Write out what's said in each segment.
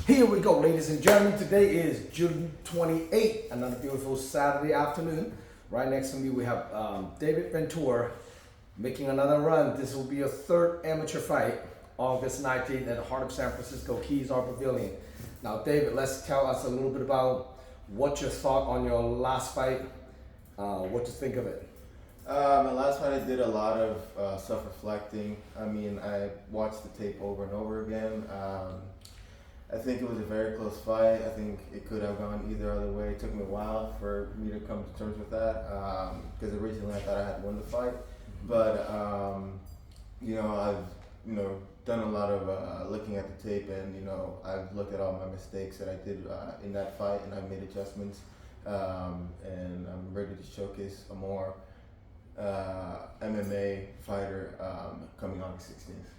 Here we go, ladies and gentlemen. Today is June 28th, another beautiful Saturday afternoon. Right next to me, we have David Ventura making another run. This will be your third amateur fight, August 19th at the heart of San Francisco, Keys Art Pavilion. Now, David, let's tell us a little bit about what your thought on your last fight, what you think of it. My last fight, I did a lot of self-reflecting. I mean, I watched the tape over and over again. I think it was a very close fight. I think it could have gone either other way. It took me a while for me to come to terms with that because originally I thought I had won the fight. But I've done a lot of looking at the tape, and I've looked at all my mistakes that I did in that fight, and I've made adjustments. And I'm ready to showcase a more MMA fighter coming August 16th.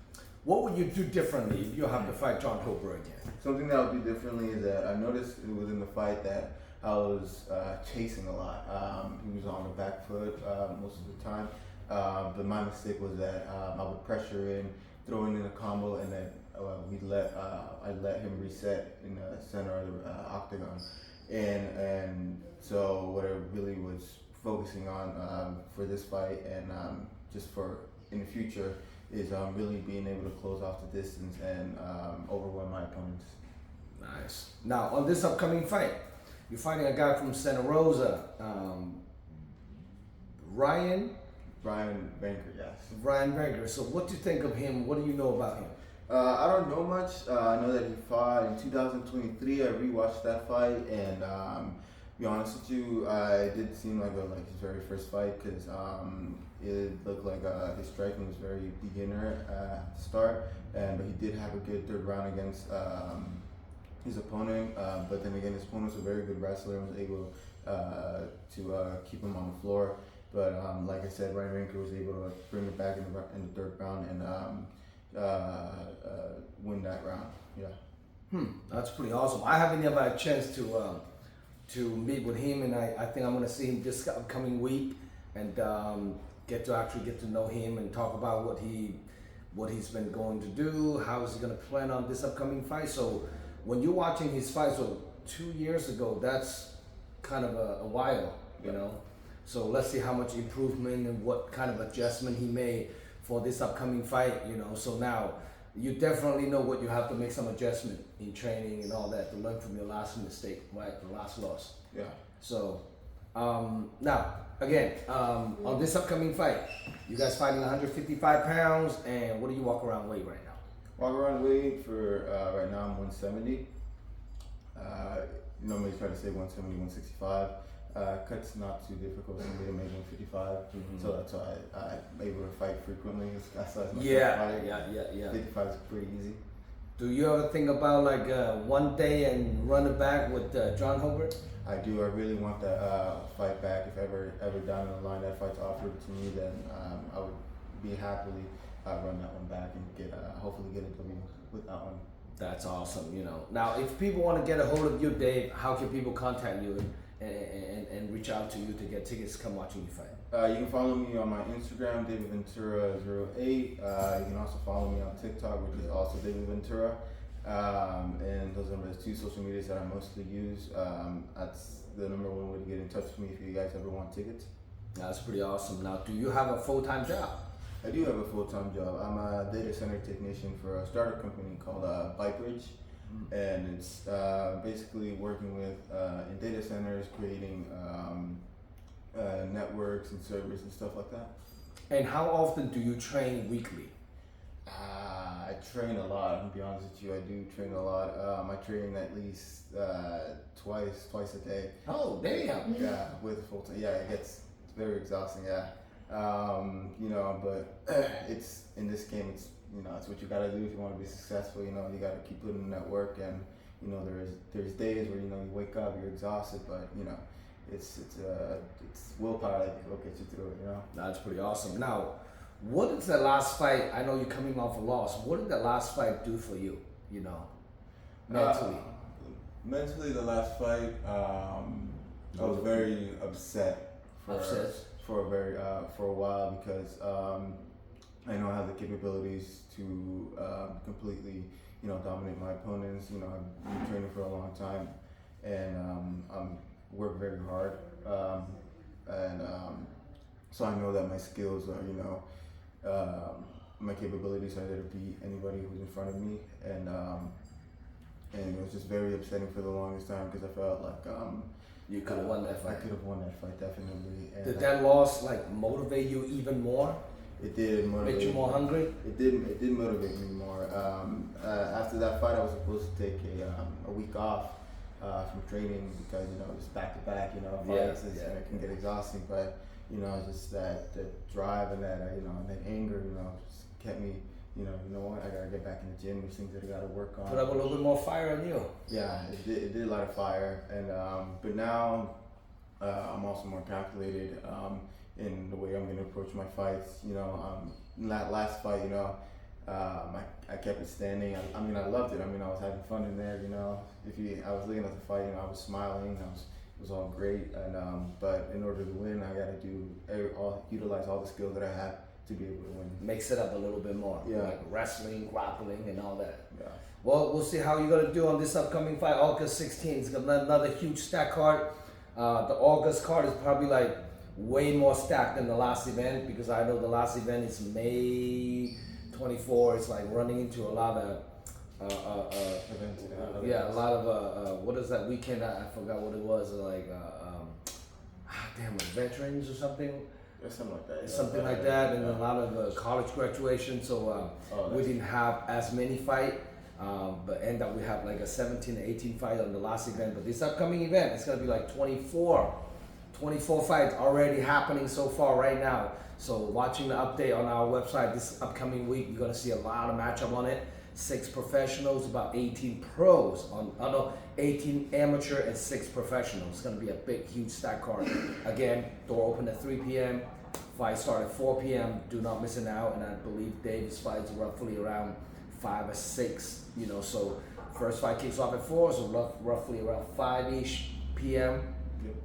What would you do differently if you have to fight John Hober again? Something that I would do differently is that I noticed within the fight that I was chasing a lot. He was on the back foot most of the time. But my mistake was that I would pressure in, throw in a combo, and then I'd let him reset in the center of the octagon. And so what I really was focusing on for this fight and just for in the future is really being able to close off the distance and overwhelm my opponents. Nice. Now, on this upcoming fight, you're fighting a guy from Santa Rosa, Ryan Ventura, yes. Ryan Ventura. So what do you think of him? What do you know about him? I don't know much. I know that he fought in 2023. I rewatched that fight, and to be honest with you, it did seem like his very first fight because it looked like his striking was very beginner at the start, but he did have a good third round against his opponent. But then again, his opponent was a very good wrestler and was able to keep him on the floor. But like I said, Ryan Ventura was able to bring it back in the third round and win that round. Yeah. That's pretty awesome. I haven't ever had a chance to meet with him, and I think I'm going to see him this upcoming week and get to know him and talk about what he's been going to do, how is he going to plan on this upcoming fight. So when you're watching his fight, so 2 years ago, that's kind of a while, you know. So let's see how much improvement and what kind of adjustment he made for this upcoming fight, So now you definitely know what you have to make some adjustment in training and all that to learn from your last mistake, right? The last loss. Yeah. So now again, on this upcoming fight, you guys fighting 155 pounds, and what do you walk around weight right now? Walk around weight for right now I'm 170. Normally try to say 170, 165. Cut's not too difficult for me to make 155, so that's why I'm able to fight frequently. That's my Yeah. 55 is pretty easy. Do you ever think about one day and run it back with John Hober? I do. I really want that fight back. If ever down the line that fight's offered to me, then I would be happily run that one back and hopefully get a W with that one. That's awesome. Now if people want to get a hold of you, Dave, how can people contact you and reach out to you to get tickets to come watching you fight? You can follow me on my Instagram, David Ventura08. You can also follow me on TikTok, which is also David Ventura. And those are the two social medias that I mostly use. That's the number one way to get in touch with me if you guys ever want tickets. That's pretty awesome. Now, do you have a full-time job? I do have a full-time job. I'm a data center technician for a startup company called BikeBridge. And it's basically working with in data centers, creating networks and servers and stuff like that. And how often do you train weekly? I train a lot. To be honest with you, I do train a lot. I train at least twice a day. Oh, damn! Yeah, with full time. Yeah, it gets very exhausting. Yeah, but it's in this game. It's what you gotta do if you want to be successful. You gotta keep putting in that work, and there's days where you wake up, you're exhausted, but it's willpower that will get you through it. That's pretty awesome. Now, what did the last fight? I know you're coming off a loss. What did the last fight do for you? Mentally. Mentally, the last fight, I was very upset for a while because I know I have the capabilities to completely dominate my opponents. I've been training for a long time, and I'm work very hard, and so I know that my skills are, my capabilities are there to beat anybody who's in front of me, and it was just very upsetting for the longest time because I felt like you could have won that fight. I could have won that fight definitely. And did that loss motivate you even more? It did motivate. Make you more hungry? It did motivate me more. After that fight, I was supposed to take a week off from training because just back to back, fights and it can get exhausting. But just that drive and that and that anger, just kept me. You know what? I gotta get back in the gym. There's things that I gotta work on. Put up a little bit more fire in you. Yeah, it did light a fire, and but now I'm also more calculated in the way I'm gonna approach my fights. That last fight, I kept it standing. I mean, I loved it. I mean, I was having fun in there. I was looking at the fight, I was smiling. It was all great, and but in order to win, I gotta utilize all the skills that I have to be able to win. Mix it up a little bit more. Yeah. Like wrestling, grappling, and all that. Yeah. Well, we'll see how you're gonna do on this upcoming fight, August 16th. It's got another huge stack card. The August card is probably way more stacked than the last event because I know the last event is May 24. It's running into a lot of Events. a lot of what is that weekend? I forgot what it was. Veterans or something. Or something like that. Something like that, and a lot of college graduation. So we didn't have as many fights, but end up we have a 17 or 18 fight on the last event. But this upcoming event, it's gonna be 24 fights already happening so far right now. So watching the update on our website this upcoming week, you're gonna see a lot of matchup on it. 6 professionals, about 18 pros 18 amateur and 6 professionals. It's gonna be a big, huge stack card. Again, door open at 3 p.m. Fight start at 4 p.m. Do not miss it out. And I believe Davis fights roughly around 5 or 6. So first fight kicks off at 4, so roughly around 5-ish p.m. Yep.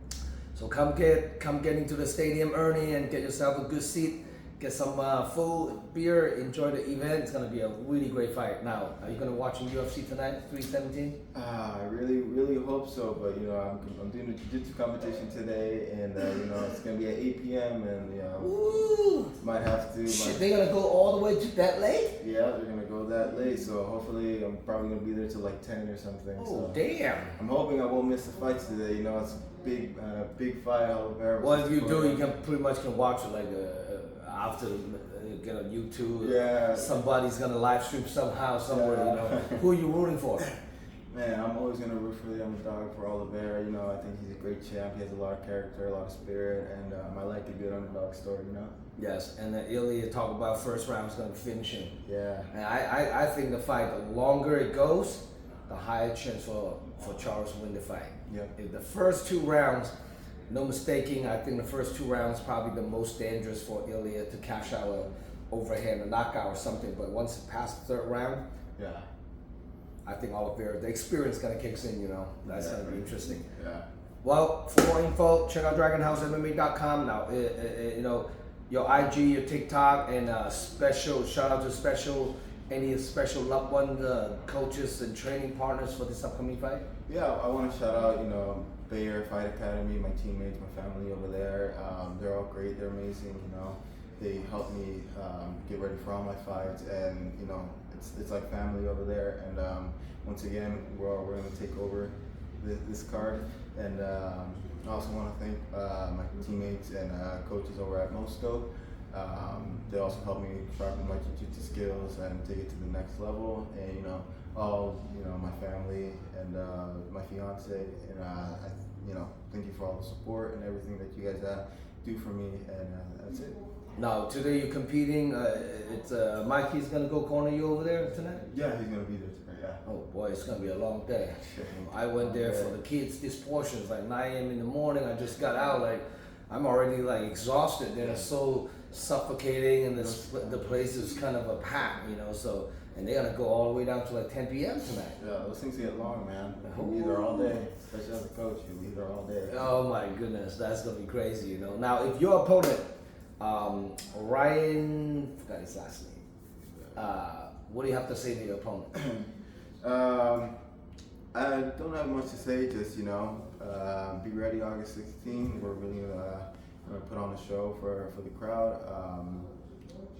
So come get into the stadium early and get yourself a good seat. Get some food, beer, enjoy the event. It's gonna be a really great fight. Now, are you gonna watch UFC tonight, 317? I really hope so, but I'm doing a jiu-jitsu competition today, and it's gonna be at 8 p.m. and Ooh. might have to. Shit, they're gonna go all the way to that late? Yeah, they're gonna go that late, so hopefully I'm probably gonna be there till 10 or something. Oh, so damn. I'm hoping I won't miss the fights today. It's a big fight. Well, if you do, you can pretty much watch it after get on YouTube. Yeah. Somebody's gonna live stream somehow, somewhere. Who are you rooting for? Man, I'm always gonna root for the underdog, for Oliveira. I think he's a great champ. He has a lot of character, a lot of spirit, and I like a good underdog story. Yes, and Ilya talk about first round is gonna finish him. Yeah. And I think the fight, the longer it goes, the higher chance for Charles to win the fight. Yep. If the first 2 rounds, no mistaking, I think the first 2 rounds probably the most dangerous for Ilya to cash out a overhand, a knockout or something. But once it passed the 3rd round, Yeah. I think Oliveira, the experience kind of kicks in. That's gonna be interesting. Yeah. Well, for more info, check out DragonHouseMMA.com. Now, your IG, your TikTok, and special shout out to any special loved one, coaches and training partners for this upcoming fight. Yeah, I want to shout out, Bay Area Fight Academy, my teammates, my family over there. They're all great. They're amazing. They help me get ready for all my fights, and it's like family over there. And once again, we're going to take over this card. And I also want to thank my teammates and coaches over at Mosto. They also helped me sharpen my jiu-jitsu skills and take it to the next level. And my family and my fiance, and thank you for all the support and everything that you guys do for me. And that's it. Now, today you're competing. It's Mikey's gonna go corner you over there tonight. Yeah, he's gonna be there today. Yeah. Oh boy, it's gonna be a long day. I went there for the kids. This portion is 9 a.m. in the morning. I just got out. I'm already exhausted. They're so suffocating, and the place is kind of a pack, So, and they're gonna go all the way down to 10 p.m. tonight. Yeah, those things get long, man. You'll be there all day, especially as a coach. You'll be there all day. Oh my goodness, that's gonna be crazy, Now, if your opponent, Ryan, forgot his last name. What do you have to say to your opponent? I don't have much to say. Just be ready August 16th. We're really gonna put on a show for the crowd.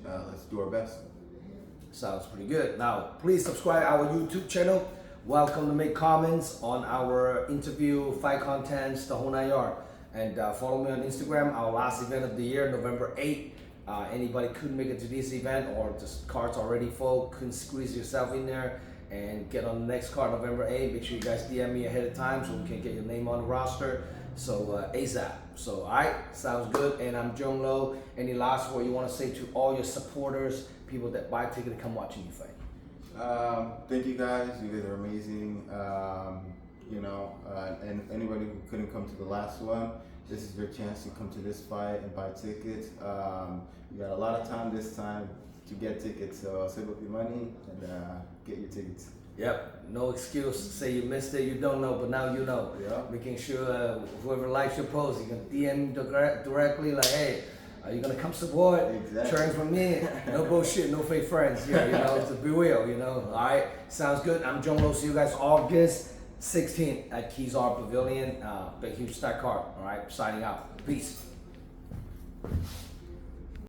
Let's do our best. Sounds pretty good. Now, please subscribe our YouTube channel. Welcome to make comments on our interview, fight contents, the whole 9 yard. And follow me on Instagram. Our last event of the year, November 8th. Anybody couldn't make it to this event or just cards already full, couldn't squeeze yourself in there and get on the next card November 8th. Make sure you guys DM me ahead of time so we can get your name on the roster. So ASAP. So alright, sounds good. And I'm Zhong Lo. Any last word you want to say to all your supporters, people that buy a ticket to come watching you fight? Thank you guys. You guys are amazing. And anybody who couldn't come to the last one, this is your chance to come to this fight and buy tickets. You got a lot of time this time to get tickets, so save up your money and get your tickets. Yep, no excuse. Say you missed it, you don't know, but now you know. Yeah. Making sure whoever likes your post, you can DM directly like, hey, are you gonna come support? Exactly. Turn from me. No bullshit, no fake friends. Yeah, to be real, All right, sounds good. I'm Zhong Lo. See you guys August 16th at Keys R Pavilion. Big huge stack card. All right, signing out. Peace.